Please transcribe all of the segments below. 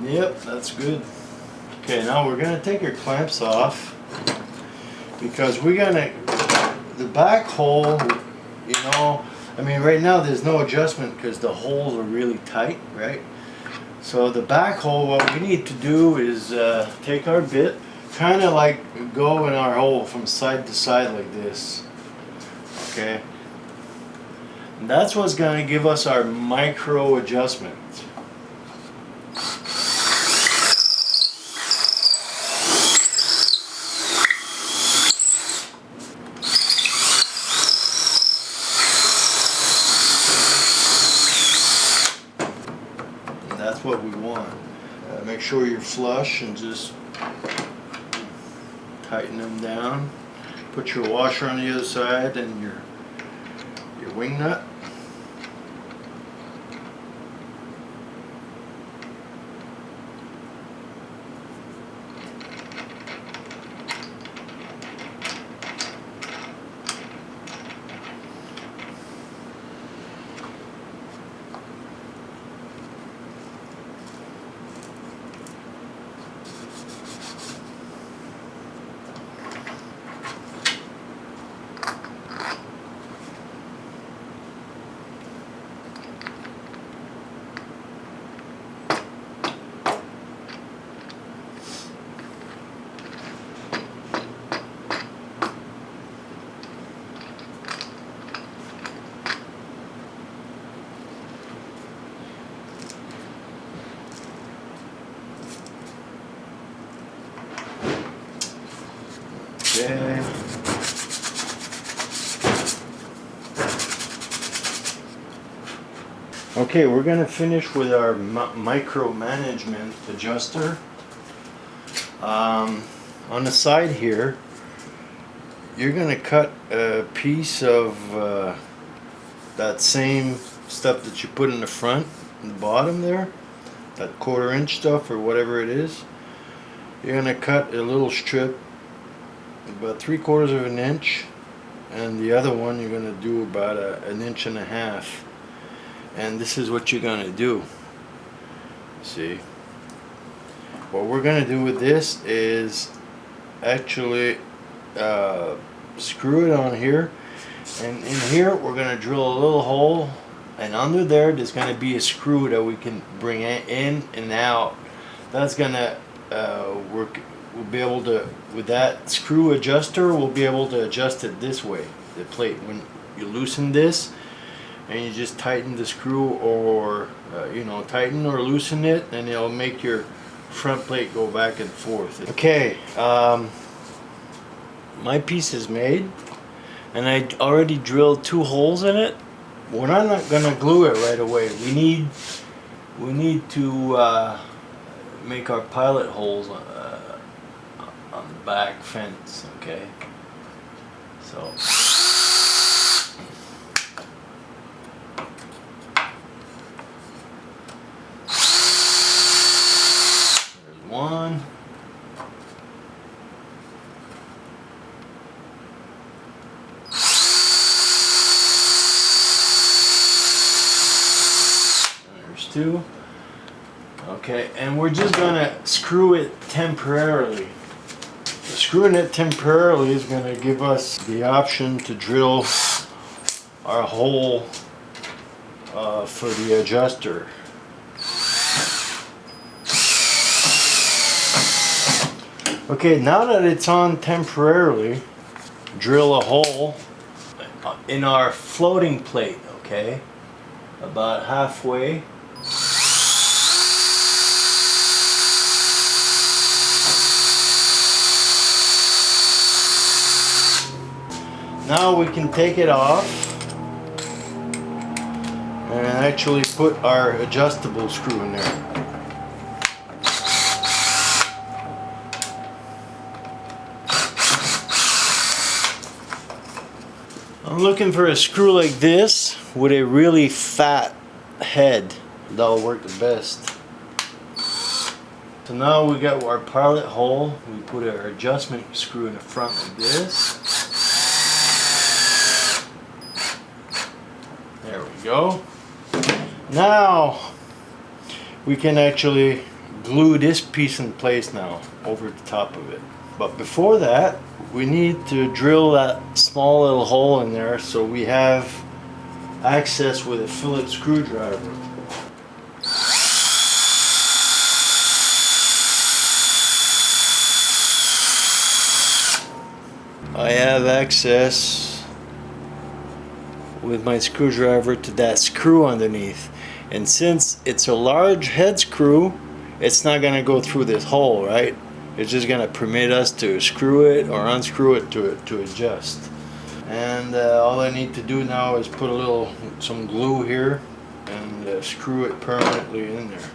Yep, that's good. Okay, now we're gonna take our clamps off because we're gonna, the back hole, you know, I mean right now there's no adjustment because the holes are really tight, right? So the back hole, what we need to do is take our bit, kind of like go in our hole from side to side like this, okay? And that's what's gonna give us our micro adjustment. That's what we want. Make sure you're flush and just tighten them down. Put your washer on the other side and your wing nut. Okay. Okay, we're going to finish with our micromanagement adjuster. On the side here, you're going to cut a piece of that same stuff that you put in the front and the bottom there, that 1/4 inch stuff or whatever it is. You're going to cut a little strip about 3/4 of an inch, and the other one you're going to do about 1.5 inches. And this is what you're going to do. See, what we're going to do with this is actually screw it on here, and in here we're going to drill a little hole, and under there's going to be a screw that we can bring in and out. That's going to work. We'll be able to, with that screw adjuster, we'll be able to adjust it this way, the plate. When you loosen this and you just tighten the screw, or you know, tighten or loosen it, and it'll make your front plate go back and forth. Okay, my piece is made, and I already drilled 2 holes in it. We're not gonna glue it right away. We need to make our pilot holes on the back fence. Okay, so. One. There's 2. Okay, and we're just gonna screw it temporarily. Screwing it temporarily is gonna give us the option to drill our hole for the adjuster. Okay, now that it's on temporarily, drill a hole in our floating plate, okay? About halfway. Now we can take it off and actually put our adjustable screw in there. I'm looking for a screw like this with a really fat head. That'll work the best. So now we got our pilot hole. We put our adjustment screw in the front like this. There we go. Now we can actually glue this piece in place now over the top of it. But before that, we need to drill that small little hole in there so we have access with a Phillips screwdriver. I have access with my screwdriver to that screw underneath, and since it's a large head screw, it's not going to go through this hole, right? It's just going to permit us to screw it or unscrew it to adjust. And all I need to do now is put some glue here and screw it permanently in there.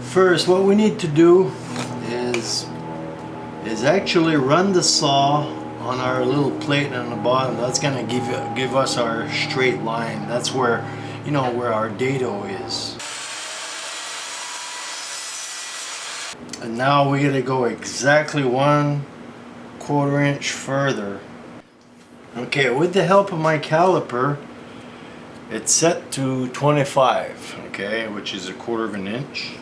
First, what we need to do is actually run the saw on our little plate on the bottom. That's gonna give us our straight line. That's where, you know, where our dado is. And now we gotta go exactly 1/4 inch further. Okay, with the help of my caliper, it's set to 25, okay, which is 1/4 inch.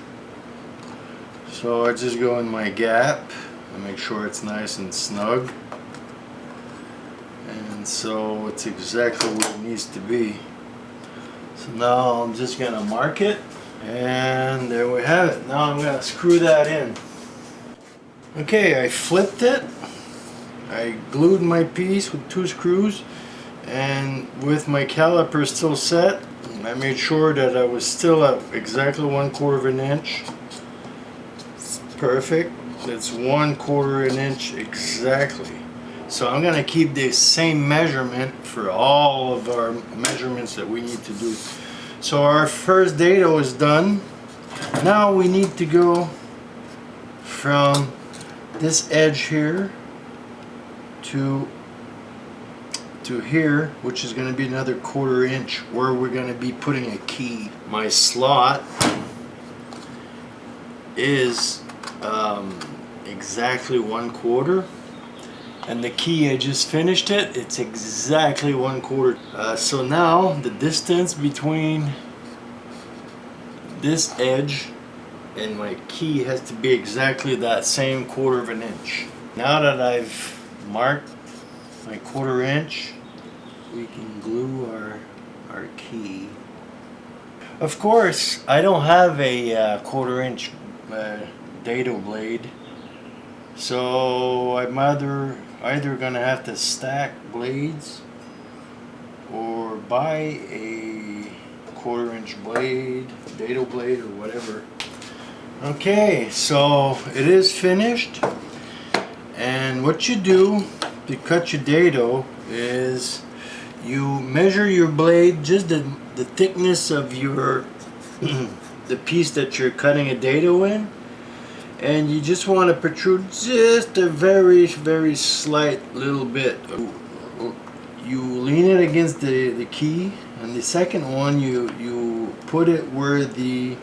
So I just go in my gap and make sure it's nice and snug. And so it's exactly where it needs to be. So now I'm just gonna mark it, and there we have it. Now I'm gonna screw that in. Okay, I flipped it. I glued my piece with 2 screws, and with my caliper still set, I made sure that I was still at exactly 1/4 inch. Perfect. It's 1/4 inch exactly. So I'm gonna keep the same measurement for all of our measurements that we need to do. So our first dado is done. Now we need to go from this edge here to here, which is going to be another 1/4 inch, where we're going to be putting a key. My slot is exactly 1/4, and the key, I just finished it, it's exactly 1/4. So now the distance between this edge and my key has to be exactly that same 1/4 inch. Now that I've marked my 1/4 inch, we can glue our key. Of course, I don't have a 1/4 inch dado blade, so I'm either gonna have to stack blades or buy a 1/4 inch blade, dado blade, or whatever. Okay, so it is finished, and what you do to cut your dado is you measure your blade, just the thickness of your the piece that you're cutting a dado in, and you just want to protrude just a very slight little bit. You lean it against the key, and the second one you put it where the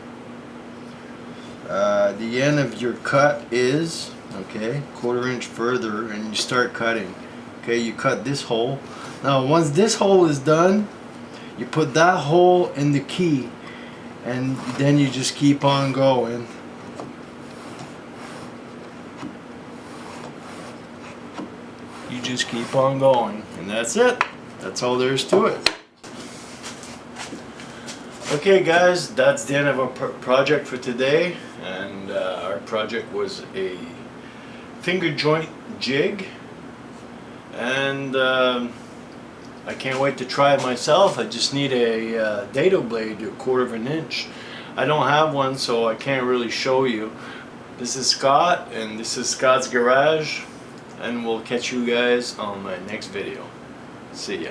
end of your cut is, okay, 1/4 inch further, and you start cutting. Okay, you cut this hole. Now once this hole is done, you put that hole in the key, and then you just keep on going. You just keep on going, and that's it. That's all there is to it. Okay guys, that's the end of our project for today, and our project was a finger joint jig, and I can't wait to try it myself. I just need a dado blade, 1/4 inch. I don't have one, so I can't really show you. This is Scott, and this is Scott's Garage, and we'll catch you guys on my next video. See ya.